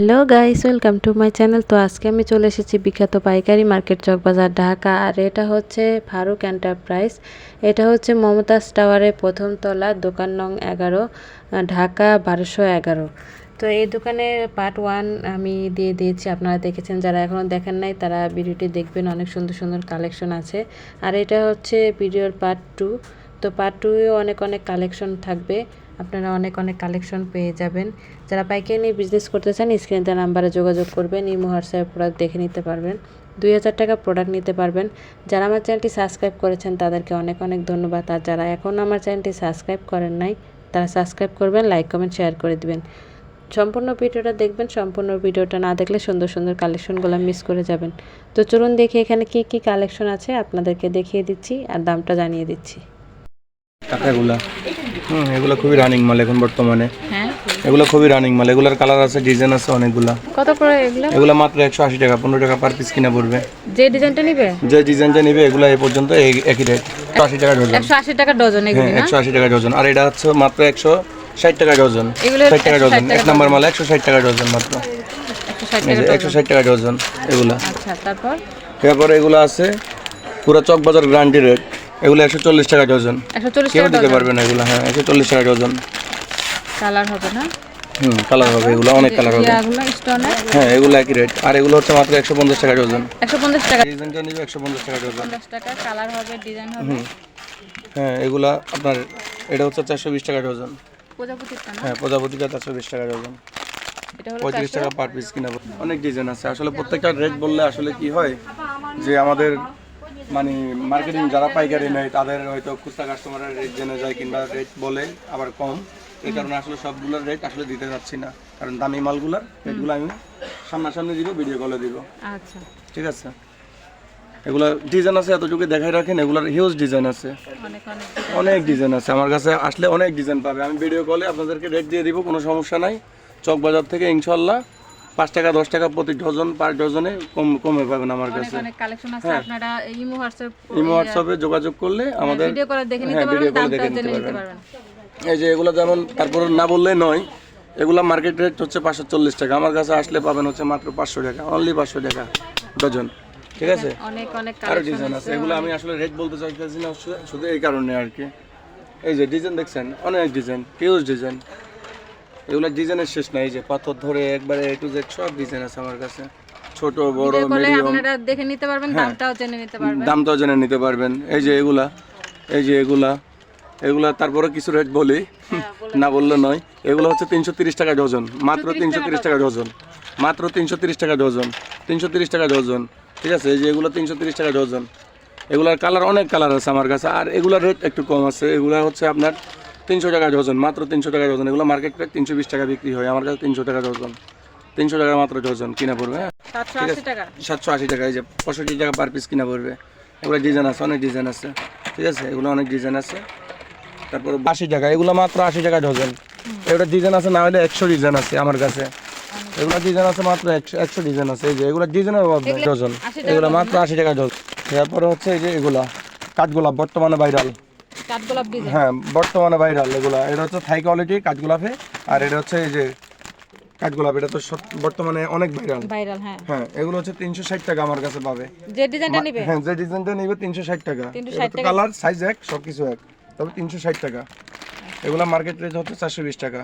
Hello guys, welcome to my channel. তো আজকে আমি চলে এসেছি বিখ্যাত পাইকারি মার্কেট চকবাজার ঢাকা। আর এটা হচ্ছে ফারুক এন্টারপ্রাইজ। এটা হচ্ছে মমতাজ টাওয়ারের প্রথম তলা, দোকান নং 11, ঢাকা 1211। তো এই দোকানের পার্ট 1 আমি দিয়ে দিয়েছি, আপনারা দেখেছেন। যারা এখনও দেখেন নাই তারা ভিডিওটি দেখবেন, অনেক সুন্দর সুন্দর কালেকশন আছে। আর এটা হচ্ছে ভিডিওর পার্ট 2। তো পার্ট 2-এও অনেক অনেক কালেকশন থাকবে, আপনারা অনেক অনেক কালেকশন পেয়ে যাবেন। যারা পাইকারি নিয়ে বিজনেস করতে চান স্ক্রিনে দেওয়া নাম্বারে যোগাযোগ করবেন, ইমো হোয়াটসঅ্যাপ প্রোডাক্ট দেখে নিতে পারবেন, 2000 টাকা প্রোডাক্ট নিতে পারবেন। যারা আমার চ্যানেলটি সাবস্ক্রাইব করেছেন তাদেরকে অনেক অনেক ধন্যবাদ। আর যারা এখনও আমার চ্যানেলটি সাবস্ক্রাইব করেন নাই তারা সাবস্ক্রাইব করবেন, লাইক কমেন্ট শেয়ার করে দিবেন। সম্পূর্ণ ভিডিওটা দেখবেন, সম্পূর্ণ ভিডিওটা না দেখলে সুন্দর সুন্দর কালেকশনগুলো মিস করে যাবেন। তো চলুন দেখি এখানে কি কি কালেকশন আছে, আপনাদেরকে দেখিয়ে দিচ্ছি আর দামটা জানিয়ে দিচ্ছি। টাকাগুলা এগুলো খুবই রানিং মাল এখন বর্তমানে। হ্যাঁ, এগুলো খুবই রানিং মাল, এগুলার কালার আছে, ডিজাইন আছে অনেকগুলা। কত করে এগুলো? এগুলো মাত্র 180 টাকা, 15 টাকা পার পিস কিনা পড়বে। যে ডিজাইনটা নিবে, যে ডিজাইনটা নিবে এগুলো এই পর্যন্ত একই রেট, 180 টাকা ডজন। 180 টাকা ডজন এগুলো হ্যাঁ, না? 180 টাকা ডজন। আর এটা হচ্ছে মাত্র 160 টাকা ডজন। এগুলো 60 টাকা ডজন, 160 এক নাম্বার মাল 160 টাকা ডজন মাত্র। 160 টাকা ডজন এগুলা। আচ্ছা, তারপরে এগুলো আছে পুরো চকবাজার গ্যারান্টি রেট, এগুলো 140 টাকা ডজন। 140 কেউ টাকা দিতে ডজন। পারবে না এগুলো। হ্যাঁ, 140 টাকা ডজন। কালার হবে না? কালার হবে, এগুলো অনেক কালার হবে। এগুলো স্টোনের। হ্যাঁ, এগুলো একই রেট। আর এগুলো হচ্ছে মাত্র 150 টাকা ডজন। 150 টাকা। ডিজাইনটা নিবে 150 টাকা ডজন। 50 টাকা কালার হবে, ডিজাইন হবে। হ্যাঁ, এগুলা আপনার এটা হচ্ছে 420 টাকা ডজন। প্রজাপতিটা না? হ্যাঁ, প্রজাপতিটা 420 টাকা ডজন। এটা হলো 35 টাকা পার পিস কিনা। অনেক ডিজাইন আছে আসলে। প্রত্যেকটা রেট বললে আসলে কি হয় যে আমাদের মানে মার্কেটিং যারা পাইকারি নেয় তাদের হয়তো খুচরা কাস্টমারের রেট জেনে যায়, কিংবা রেট বলে আবার কম। এই কারণে আসলে সবগুলোর রেট আসলে দিতে যাচ্ছি না, কারণ দামি মালগুলোর রেটগুলো আমি সামনাসামনি দিব, ভিডিও কলে দিব। আচ্ছা, ঠিক আছে। এগুলা ডিজাইন আছে এতটুকু দেখাই রাখেন, এগুলার হিউজ ডিজাইন আছে, অনেক অনেক অনেক ডিজাইন আছে। আমার কাছে আসলে অনেক ডিজাইন পাবে, আমি ভিডিও কলে আপনাদেরকে রেট দিয়ে দিব, কোনো সমস্যা নাই। চকবাজার থেকে ইনশাল্লাহ 5 টাকা 10 টাকা প্রতি ডজন, পার ডজনে কমে পাবেন আমার কাছে। অনেক কালেকশন আছে। আপনারা ইমো হোয়াটসঅ্যাপে যোগাযোগ করলে আমাদের ভিডিও করে দেখে নিতে ভিডিও পারবেন, কলে দামটা দেখে জেনে নিতে নিতে পারবেন। পারবেন। এই যে এগুলো যেমন, তারপর না বললে নয়, এগুলা মার্কেট রেট হচ্ছে 540 টাকা, আমার কাছে আসলে পাবেন হচ্ছে মাত্র 500 টাকা, অনলি 500 টাকা ডজন। ঠিক আছে। অনেক অনেক আরো কালেকশন ডিজাইন আছে, এগুলো আমি আসলে রেট বলতে চাইতেছি না শুধু এই কারণে আর কি। এই যে ডিজাইন দেখছেন, অনেক ডিজাইন, হিউজ ডিজাইন। এগুলো ডিজাইনের শেষ নাই, এই যে পাথর ধরে একবারে A to Z সব ডিজাইন আছে আমার কাছে, ছোট বড় মিডিয়াম। আপনারা দেখে নিতে পারবেন, দামটাও জেনে নিতে পারবেন। দামটাও জেনে নিতে পারবেন। এই যে এগুলা, এই যে এগুলা তারপরে কিছু রেট বলি, না বললে নয়। এগুলো হচ্ছে 330 টাকা ডজন, মাত্র 330 টাকা ডজন, মাত্র 330 টাকা ডজন, 330 টাকা ডজন। ঠিক আছে। এই যে এগুলো 330 টাকা ডজন। এগুলার কালার, অনেক কালার আছে আমার কাছে। আর এগুলার রেট একটু কম আছে, এগুলা হচ্ছে আপনার 300 টাকা ডজন, মাত্র 300 টাকা ডজন। এগুলো মার্কেট রেট 320 টাকা বিক্রি হয়, আমার কাছে 300 টাকা ডজন, 300 টাকা মাত্র ডজন কিনা পড়বে। হ্যাঁ, 780 টাকা। 780 টাকা। এই যে 65 টাকা পার পিস কিনা পড়বে। এগুলো ডিজাইন আছে, অনেক ডিজাইন আছে। ঠিক আছে, এগুলো অনেক ডিজাইন আছে। তারপর 80 টাকা, এগুলো মাত্র 80 টাকা ডজন। এগুলো ডিজাইন আছে, না হলে 100 ডিজাইন আছে আমার কাছে। এগুলো ডিজাইন আছে মাত্র 100 ডিজাইন আছে। এই যে এগুলো ডিজাইনের অভাব নেই, ডজন। এগুলো মাত্র 80 টাকা ডজন। তারপরে হচ্ছে এই যে এগুলা কাঠগোলাপ, বর্তমানে ভাইরাল কাঠগোলাপ ডিজাইন। হ্যাঁ, বর্তমানে ভাইরাল এগুলা। এটা হচ্ছে থাই কোয়ালিটি কাঠগোলাপে। আর এটা হচ্ছে এই যে কাঠগোলাপ, এটা তো বর্তমানে অনেক ভাইরাল। হ্যাঁ, এগুলো হচ্ছে 360 টাকা আমার কাছে পাবে। যে ডিজাইনটা নিবে, হ্যাঁ, যে ডিজাইনটা নিবে 360 টাকা। কালার সাইজ এক, সবকিছু এক, তবে 360 টাকা। এগুলা মার্কেট রেট হচ্ছে 420 টাকা,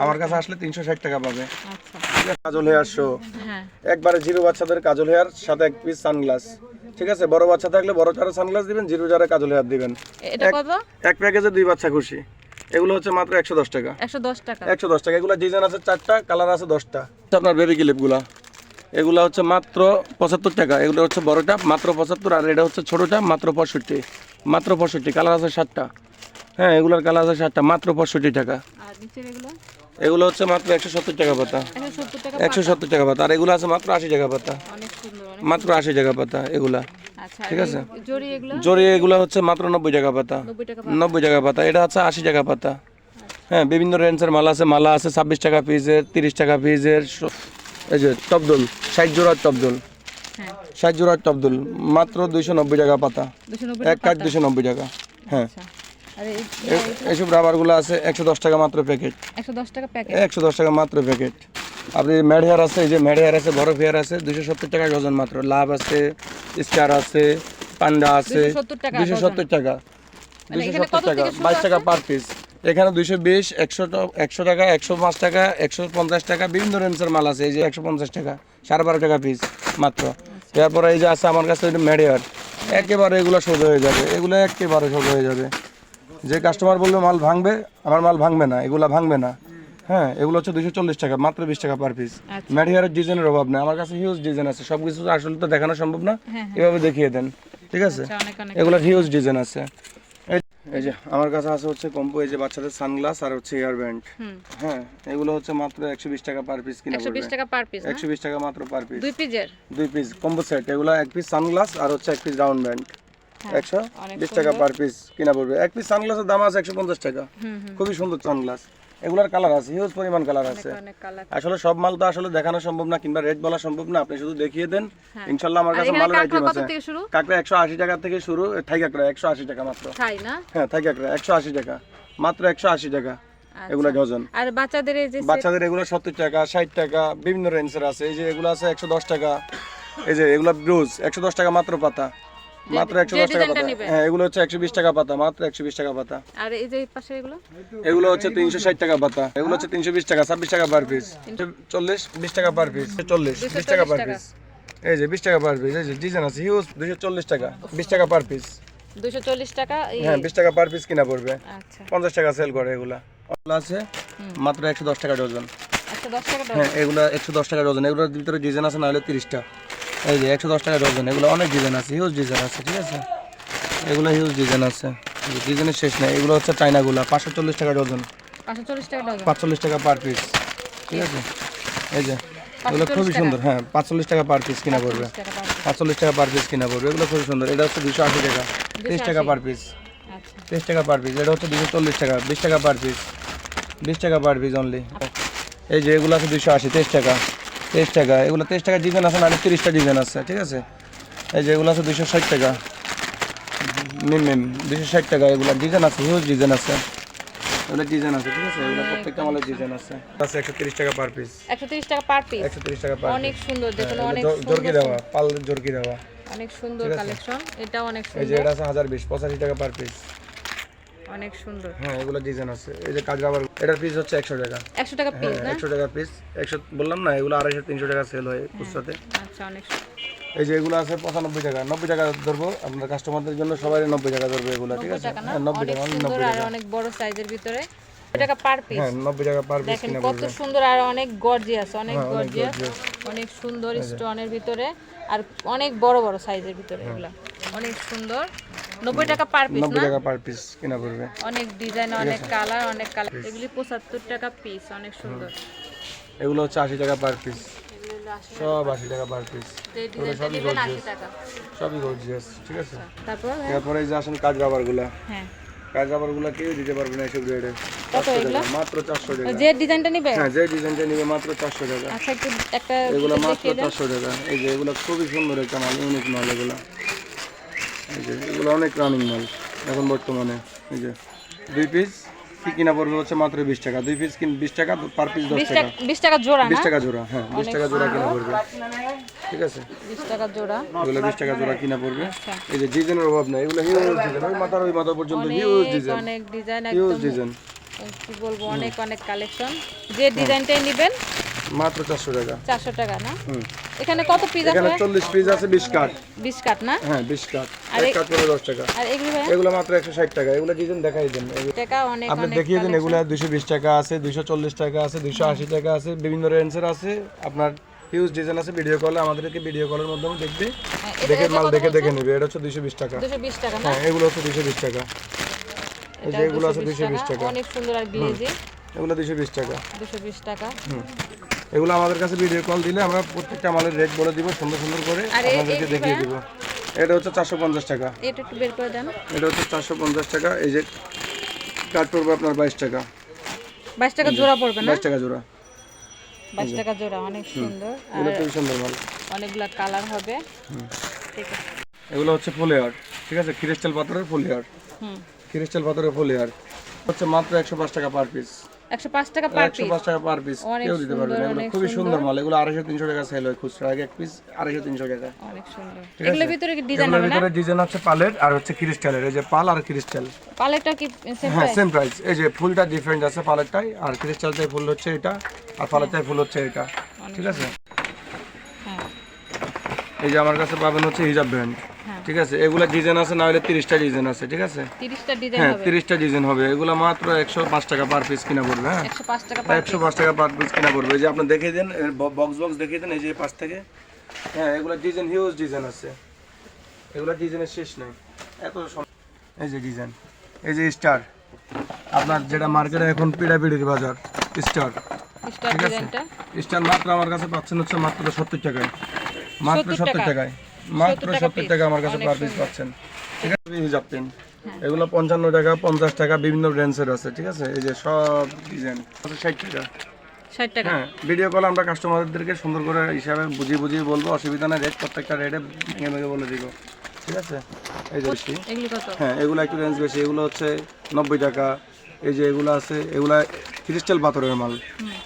আমার কাছে আসলে 360 টাকা পাবে। আচ্ছা, কাজল হেয়ার শো, একবারে জিরো বাচ্চাদের কাজল হেয়ার, সাথে এক পিস সানগ্লাস। ঠিক আছে, বড় বাচ্চা থাকলে বড় যারা সানগ্লাস দিবেন, জিরো যারা কাজল হেয়ার দিবেন। এটা কত? এক প্যাকেজে 2 বাচ্চা খুশি। এগুলো হচ্ছে মাত্র 110 টাকা। 110 টাকা। 110 টাকা। এগুলো ডিজাইন আছে 4টা, কালার আছে 10টা। আপনার বেবি ক্লিপগুলা, এগুলো হচ্ছে মাত্র 75 টাকা। এগুলো হচ্ছে বড়টা মাত্র 75, আর এটা হচ্ছে ছোটটা মাত্র 65, মাত্র 65। কালার আছে 7টা। হ্যাঁ, এগুলোর কালার আছে 7টা, মাত্র 65 টাকা। আর নিচের এগুলো? এগুলো হচ্ছে মাত্র 170 টাকা পাতা, 170 টাকা। 170 টাকা পাতা। আর এগুলো আছে মাত্র 80 টাকা পাতা, অনেক সুন্দর, মাত্র 80 টাকা পাতা এগুলা। আচ্ছা, ঠিক আছে। জরি এগুলো? জরি এগুলো হচ্ছে মাত্র 90 টাকা পাতা, 90 টাকা পাতা। এটা হচ্ছে 80 টাকা পাতা। হ্যাঁ, বিভিন্ন রেঞ্জের মালা আছে, 26 টাকা পিসের, 30 টাকা পিসের। এই যে টপদুল, 60 জোড়ার টপদুল, 60 জোড়ার টপদুল মাত্র 290 টাকা পাতা, এক কাঠ 290 টাকা। হ্যাঁ, আর এইসব রাবারগুলো আছে 110 টাকা মাত্র প্যাকেট, 110 টাকা প্যাকেট। 110 টাকা মাত্র প্যাকেট। আপনি ম্যাড হেয়ার আছে, এই যে ম্যাড হেয়ার আছে, বরফ হেয়ার আছে 270 টাকা ডজন মাত্র। লাভ আছে, স্টার আছে, পান্ডা আছে 270 টাকা 270 টাকা, মানে এখানে 270 কত টাকা, থেকে শুরু 22 টাকা আছে? Per piece. এখানে 220, 100 টাকা, 105 টাকা, 150 টাকা, বিভিন্ন রেঞ্জের মাল আছে। এই যে 150 টাকা, 12.5 টাকা পিস মাত্র। এরপরে এই যে আছে আমার কাছে ম্যাড হেয়ার, একেবারে এগুলো সোজা হয়ে যাবে, এগুলো একেবারে সোজা হয়ে যাবে। যে কাস্টমার বলবে মাল ভাঙবে, আমার মাল ভাঙবে না, এগুলা ভাঙবে না। হ্যাঁ, এগুলো হচ্ছে 240 টাকা, মাত্র 20 টাকা পার পিস। আচ্ছা। ম্যাড হেয়ারের ডিজাইনের অভাব নেই, আমার কাছে হিউজ ডিজাইন আছে। সব কিছু আসলে তো দেখানো সম্ভব না, এভাবে দেখিয়ে দেন, ঠিক আছে? আচ্ছা, অনেক অনেক এগুলো হিউজ ডিজাইন আছে। এই যে আমার কাছে আছে হচ্ছে কম্পো, এই যে বাচ্চাদের সানগ্লাস আর হচ্ছে ইয়ার ব্যান্ড। হ্যাঁ, এগুলো হচ্ছে মাত্র 120 টাকা পার পিস কিনা পড়বে। 120 টাকা পার পিস না? 120 টাকা মাত্র পার পিস, দুই পিসের? দুই পিস কম্বো সেট। এগুলো এক পিস সানগ্লাস আর হচ্ছে এক পিস রাউন্ড ব্যান্ড, 120 টাকা পার পিস কিনা পড়বে। এক পিস সানগ্লাসের দাম আছে 150 টাকা। খুবই সুন্দর সানগ্লাস, এগুলার কালার আছে, হিউজ পরিমাণ কালার আছে। অনেক কালার। আসলে সব মাল তো আসলে দেখানো সম্ভব না, কিংবা রেট বলা সম্ভব না, আপনি শুধু দেখিয়ে দেন। ইনশাআল্লাহ আমার কাছে মালের আইটেম কত আছে। থেকে শুরু? কাঁকড়া 180 টাকা থেকে শুরু, থাই কাঁকড়া 180 টাকা মাত্র। তাই না? হ্যাঁ, থাই কাঁকড়া 180 টাকা মাত্র, 180 টাকা এগুলা ডজন। আর বাচ্চাদের এই যে বাচ্চাদের এগুলো 70 টাকা, 60 টাকা, বিভিন্ন রেঞ্জের আছে। এই যে এগুলো আছে 110 টাকা, এই যে এগুলো ব্রুজ 110 টাকা মাত্র পাতা, মাত্র 110 টাকা পাতা। হ্যাঁ, এগুলো হচ্ছে 120 টাকা পাতা, মাত্র 120 টাকা পাতা। আর এই যে পাশে এগুলো এগুলো হচ্ছে 360 টাকা পাতা, এগুলো হচ্ছে 320 টাকা, 26 টাকা পার পিস। 40, 20 টাকা পার পিস, 40, 20 টাকা পার পিস। এই যে 20 টাকা পার পিস, এই যে ডিজাইন আছে হিউজ, 240 টাকা, 20 টাকা পার পিস। 240 টাকা। হ্যাঁ, 20 টাকা পার পিস কিনা পড়বে। আচ্ছা, 50 টাকা সেল করে এগুলা। এগুলো আছে মাত্র 110 টাকা ডজন। 110 টাকা ডজন। হ্যাঁ, এগুলো 110 টাকা ডজন। এগুলোর ভিতরে ডিজাইন আছে না হলে 30টা। এই যে 110 টাকা ডজন, এগুলো অনেক ডিজাইন আছে, হিউজ ডিজাইন আছে, ঠিক আছে? এগুলো হিউজ ডিজাইন আছে, ডিজাইনের শেষ নেই। এগুলো হচ্ছে চাইনাগুলা, 540 টাকা ডজন, 540 টাকা ডজন। 45 টাকা পার পিস, ঠিক আছে? এই যে এগুলো খুবই সুন্দর। হ্যাঁ, 45 টাকা পার পিস কিনা পড়বে, 45 টাকা পার পিস কিনা পড়বে। এগুলো খুবই সুন্দর। এটা হচ্ছে 280 টাকা, 30 টাকা পার পিস, আচ্ছা, 30 টাকা পার পিস। এটা হচ্ছে 240 টাকা, 20 টাকা পার পিস, 20 টাকা পার পিস অনলি। এই যে এগুলো আছে 280, 23 টাকা, 23 টাকা। এগুলো 23 টাকা ডিজাইন আছে না, 30টা ডিজাইন আছে, ঠিক আছে? এই যে এগুলো আছে 260 টাকা, মিম 260 টাকা। এগুলো ডিজাইন আছে, হিউজ ডিজাইন আছে, এগুলো ডিজাইন আছে, ঠিক আছে? এগুলো প্রত্যেকটা মালের ডিজাইন আছে। আছে 130 টাকা পার পিস, 130 টাকা পার পিস। 130 টাকা পার। অনেক সুন্দর, দেখুন অনেক জর্কি সুন্দর, দেওয়া, পাল জর্কি দেওয়া, অনেক সুন্দর কালেকশন। এটা অনেক এই যে সুন্দর, এটা আছে 1020, 85 টাকা পার পিস। অনেক সুন্দর। হ্যাঁ, এগুলো ডিজাইন আছে। এই যে কাজ রাবার, এটার পিস হচ্ছে 100 টাকা। 100 টাকা পিস না? 100 টাকা পিস, 100 বললাম না, এগুলো 250, 300 টাকা সেল হয় খুচরাতে। আচ্ছা, অনেক সুন্দর। এই যে এগুলো আছে 95 টাকা, 90 টাকা ধরবো আপনার কাস্টমারদের জন্য, সবাই 90 টাকা ধরবো এগুলো, ঠিক আছে? টাকা না? হ্যাঁ, 90 অনেক টাকা, সুন্দর 90 আর টাকা। অনেক বড় সাইজের ভিতরে 90 টাকা পার পিস। হ্যাঁ, 90 টাকা পার পিস দেখেন কিনা কত পড়বে। সুন্দর আর অনেক গর্জিয়াস, অনেক হ্যাঁ, অনেক গর্জিয়াস, gorgeous। অনেক সুন্দর স্টোনের ভিতরে আর অনেক বড় বড় সাইজের ভিতরে। এগুলা অনেক সুন্দর। 90 টাকা পার পিস 90 না? টাকা পার পিস কিনা পড়বে। অনেক ডিজাইন, অনেক কালার, অনেক কালার। এগুলি 75 টাকা পিস, অনেক সুন্দর। এগুলো হচ্ছে 80 টাকা পার পিস, এগুলো হলো 80 সব 80 টাকা পার পিস। এই ডিজাইনটা নেবেন 80 টাকা। সবই গর্জিয়াস, ঠিক আছে? তারপর এরপরে এই যে আসেন কাজ রাবারগুলা, হ্যাঁ, কাজ রাবারগুলা কেউ দিতে পারবে না এসব রেটে। কত এগুলো? মাত্র 400 টাকা। যে ডিজাইনটা নিবে? হ্যাঁ, যে ডিজাইনটা নিবে মাত্র 400 টাকা। আচ্ছা, একটু একটা এগুলো মাত্র দেখিয়ে দেন। 400 টাকা। এই যে এগুলো খুবই সুন্দর একটা মাল, ইউনিক মাল এগুলো। এই যে এগুলো অনেক রানিং মাল এখন বর্তমানে। এই যে 2 পিস কি কিনা পড়বে হচ্ছে মাত্র 20 টাকা, 2 পিস 20 টাকা, পার পিস 10 টাকা। 20 টাকা জোড়া না? 20 টাকা জোড়া, হ্যাঁ 20 টাকা জোড়া কিনা পড়বে, ঠিক আছে? 20 টাকা জোড়া। এগুলো 20 টাকা জোড়া কিনা পড়বে। আচ্ছা। এই যে ডিজাইনের অভাব নাই, এগুলো হিউজ ডিজাইন, ওই মাথা পর্যন্ত হিউজ ডিজাইন, অনেক ডিজাইন, হিউজ একদম ডিজাইন। কি বলবো, অনেক অনেক কালেকশন। যে ডিজাইনটাই নেবেন মাত্র 400 টাকা। 400 টাকা না? এখানে কত পিস এখানে আছে? 40 পিস আছে, 20 কাট। 20 কাট না? হ্যাঁ, 20 কাট, আর এক কাট করে 10 টাকা। আর এগুলো ভাই এগুলো মাত্র 160 টাকা। এগুলো ডিজাইন দেখাই দেন, টাকা অনেক আপনি অনেক দেখিয়ে দেন। এগুলো 220 টাকা আছে, 240 টাকা আছে, 280 টাকা আছে, বিভিন্ন রেঞ্জের আছে। আপনার হিউজ ডিজাইন আছে। ভিডিও কলে আমাদেরকে ভিডিও কলের মাধ্যমে দেখবে, দেখে মাল দেখে নেবে। এটা হচ্ছে 220 টাকা। 220 টাকা না? হ্যাঁ, এগুলো হচ্ছে 220 টাকা। এই যে এগুলো আছে 220 টাকা, অনেক সুন্দর আর গ্লেজি। এগুলো 220 টাকা। 220 টাকা। এগুলো আমাদের কাছে ভিডিও কল দিলে আমরা প্রত্যেকটা মালের রেট বলে দিব, সুন্দর সুন্দর করে আর আপনাদেরকে দেখিয়ে দিব। এটা হচ্ছে 450 টাকা। এটা একটু বের করে দেন। এটা হচ্ছে 450 টাকা। এই যে কাট পড়বে আপনার 22 টাকা। 22 টাকা জোড়া পড়বে না? 22 টাকা জোড়া, 22 টাকা জোড়া, অনেক সুন্দর আর এগুলো খুবই সুন্দর মাল। অনেকগুলা কালার হবে। ঠিক আছে। এগুলো হচ্ছে ফুল হেয়ার, ঠিক আছে? ক্রিস্টাল পাথরের ফুল হেয়ার, হুম। ক্রিস্টাল পাথরের ফুল হেয়ার হচ্ছে মাত্র 105 টাকা পার পিস। 105 টাকা পার পিস। 105 টাকা পার পিস অনেক কেউ দিতে পারবে না, সুন্দর, এগুলো অনেক খুবই সুন্দর সুন্দর। মাল, এগুলো 250-300 টাকা সেল হয় খুচরা, এক পিস 250-300 টাকা। অনেক সুন্দর। ঠিক আছে? এগুলোর ভিতরে কি ডিজাইন এগুলোর হবে না? ভিতরে ডিজাইন আছে পালের আর হচ্ছে ক্রিস্টালের, এই যে পাল আর ক্রিস্টাল। পালেরটা কি সেম হ্যাঁ প্রাইস? সেম প্রাইস, এই যে ফুলটা ডিফারেন্ট আছে পালেরটাই, আর ক্রিস্টালটাই ফুল হচ্ছে এটা, আর পালেরটাই ফুল হচ্ছে এটা। ঠিক আছে? হ্যাঁ এই যে আমার কাছে পাবেন হচ্ছে হিজাব ব্র্যান্ড। হ্যাঁ। ঠিক আছে, এগুলা ডিজাইন আছে না হলে 30টা ডিজাইন আছে। ঠিক আছে, 30টা ডিজাইন হ্যাঁ হবে। 30টা ডিজাইন হবে, এগুলা মাত্র 105 টাকা পার পিস কিনা পড়বে। হ্যাঁ 105 টাকা পার পিস। 105 টাকা পার পিস কিনা পড়বে। এই যে আপনি দেখিয়ে দেন, বক্স দেখিয়ে দেন, এই যে পাশ থেকে। হ্যাঁ এগুলা ডিজাইন হিউজ ডিজাইন আছে, এগুলা ডিজাইনের শেষ নাই, এত এই যে ডিজাইন, এই যে স্টার, আপনার যেটা মার্কেটে এখন পিড়াপিড়ির বাজার, স্টার। স্টার ঠিক আছে, ডিজাইনটা স্টার মাত্র আমার কাছে পাচ্ছেন হচ্ছে মাত্র 70 টাকায়, মাত্র 70 70 টাকা। টাকায়, মাত্র 70 টাকা 70 টাকা আমার কাছে অনেক পার পিস সুন্দর। পাচ্ছেন। ঠিক আছে, হিজাব পেন এগুলো 55 টাকা, 50 টাকা, বিভিন্ন রেঞ্জের আছে। ঠিক আছে, এই যে সব ডিজাইন 60 টাকা। 60 টাকা। হ্যাঁ ভিডিও কল আমরা কাস্টমারদেরকে সুন্দর করে হিসাবে বুঝিয়ে বলবো, অসুবিধা না, রেট প্রত্যেকটা রেটে ভেঙে বলে দিব। ঠিক আছে, এই যে বেশি, এগুলো কত? হ্যাঁ এগুলো একটু রেঞ্জ বেশি, এগুলো হচ্ছে 90 টাকা। এই যে এগুলো আছে, এগুলা ক্রিস্টাল পাথরের মাল,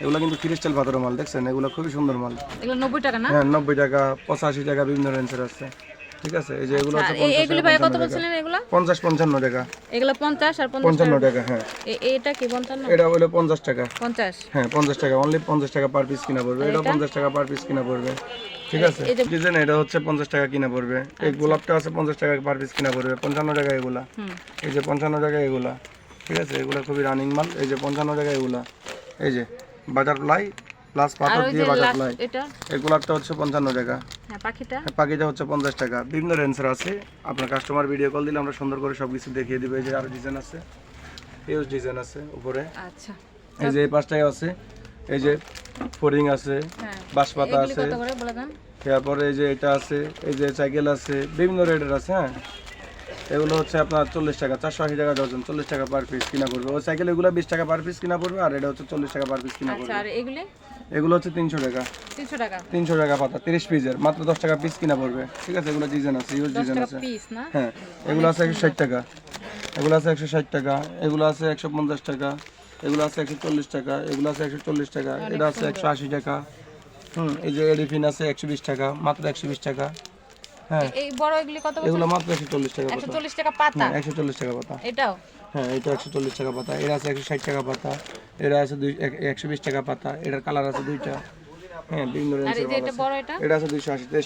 এগুলো কিন্তু ক্রিস্টাল পাথরের মাল, দেখছেন এগুলো খুবই সুন্দর মাল। এগুলো 90 টাকা না? হ্যাঁ 90 টাকা, 85 টাকা, বিভিন্ন রেঞ্জের আছে। ঠিক আছে, এই যে এগুলো হচ্ছে এগুলো ভাই কত বলছিলেন এগুলো? 50-55 টাকা, এগুলো 50 আর 50 55 টাকা। হ্যাঁ এটা কি 55? এটা হলো 50 টাকা। 50। হ্যাঁ 50 টাকা, অনলি 50 টাকা পার পিস কিনা পড়বে, এটা 50 টাকা পার পিস কিনা পড়বে। ঠিক আছে, এই যে- ডিজাইন এটা হচ্ছে 50 টাকা কিনা পড়বে, এই গোলাপটা আছে 50 টাকা পার পিস কিনা পড়বে, 55 টাকা এগুলা। এই যে 55 টাকা এগুলা। ঠিক আছে, এগুলা খুবই রানিং মাল, এই যে 55 টাকা এগুলা। এই যে বাটারফ্লাই প্লাস আর পাথর ওই দিয়ে যে বাটারফ্লাই, এটা এই গোলাপটা হচ্ছে 55 টাকা। হ্যাঁ পাখিটা পাখিটা হচ্ছে 50 টাকা, বিভিন্ন রেঞ্জের আছে। আপনার কাস্টমার ভিডিও কল দিলে আমরা সুন্দর করে সব কিছু দেখিয়ে দিব। এই যে আরো ডিজাইন আছে, হিউজ ডিজাইন আছে উপরে। আচ্ছা এই যে এই পাঁচটায় আছে, এই যে ফরিং আছে, হ্যাঁ বাঁশপাতা এগুলি আছে, কত করে বলে দেন? তারপরে এই যে এটা আছে, এই যে সাইকেল আছে, বিভিন্ন রেটের আছে। হ্যাঁ এগুলো হচ্ছে আপনার 40 টাকা, 480 টাকা ডজন, 40 টাকা পার পিস কিনা পড়বে। ওই সাইকেল এগুলো 20 টাকা পার পিস কিনা পড়বে, আর এটা হচ্ছে 40 টাকা পার পিস কিনা আচ্ছা পড়বে। আর এগুলি এগুলো হচ্ছে 300 টাকা, 300 টাকা। 300 টাকা পাতা, 30 পিসের, মাত্র 10 টাকা পিস কিনা পড়বে। ঠিক আছে, এগুলো ডিজাইন আছে, ইউজ 10 ডিজাইন টাকা আছে। পিস না? হ্যাঁ এগুলো আছে 160 টাকা, এগুলো আছে 160 টাকা, এগুলো আছে 150 টাকা, এগুলো আছে 140 টাকা, এগুলো আছে 140 টাকা, এটা আছে 180 টাকা। এই যে এডিফিন আছে 120 টাকা, মাত্র 120 টাকা। হ্যাঁ এই বড় এগুলি কত বলছেন? এগুলো মাত্র 140 টাকা পাতা। 140 টাকা পাতা। 140 টাকা পাতা। এটাও হ্যাঁ এটা 140 টাকা পাতা, এটা আছে 160 টাকা পাতা, এটা আছে 120 টাকা পাতা, এটার কালার আছে দুইটা। হ্যাঁ বিভিন্ন আর এই রেঞ্জের যে মাল এটা আছে। বড় এটা এটা আছে 280 টাকা।